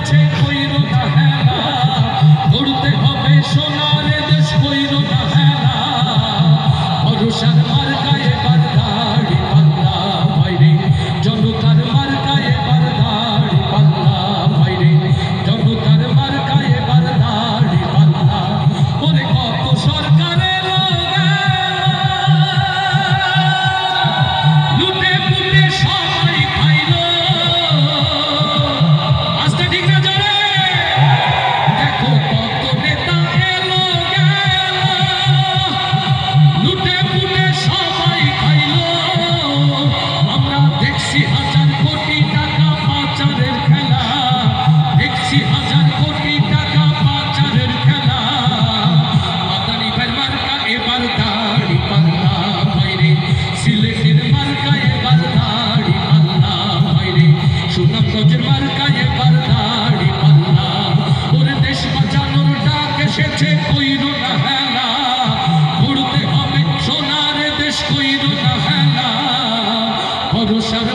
এসেছে কইরো না হেলা, গড়তে হবে সোনার দেশ কইরো না হেলা, ভরসার মার্কায় এবার দাড়ি পাল্লা ভাইরে, জনতার মার্কায় এবার দাড়ি পাল্লা ভাইরে, জনতার মার্কায় এবার দাড়ি পাল্লা। ওরে কত সরকারের লুটে পুটে সবাই খাইলো, আজকে ঠিক না জানে দেখো কত নেতা এলো গেল, লুটে পুটে সবাই খাইলো। আমরা দেখছি হাজার কোটি টাকা পাচারের খেলা, দেখছি হাজার কোটি টাকা পাচারের খেলা। আদানি ভাই মার্কা এবার দাড়ি পাল্লা ভাইরে, সিলেটের মার্কা এবার দাড়ি পাল্লা ভাইরে, সুনামগঞ্জের মার্কা এবার দাড়ি পাল্লা। ওরে দেশ বাঁচানোর ডাক এসেছে কইরো না হেলা, গড়তে হবে সোনার দেশ কইরো না হেলা, ভরসার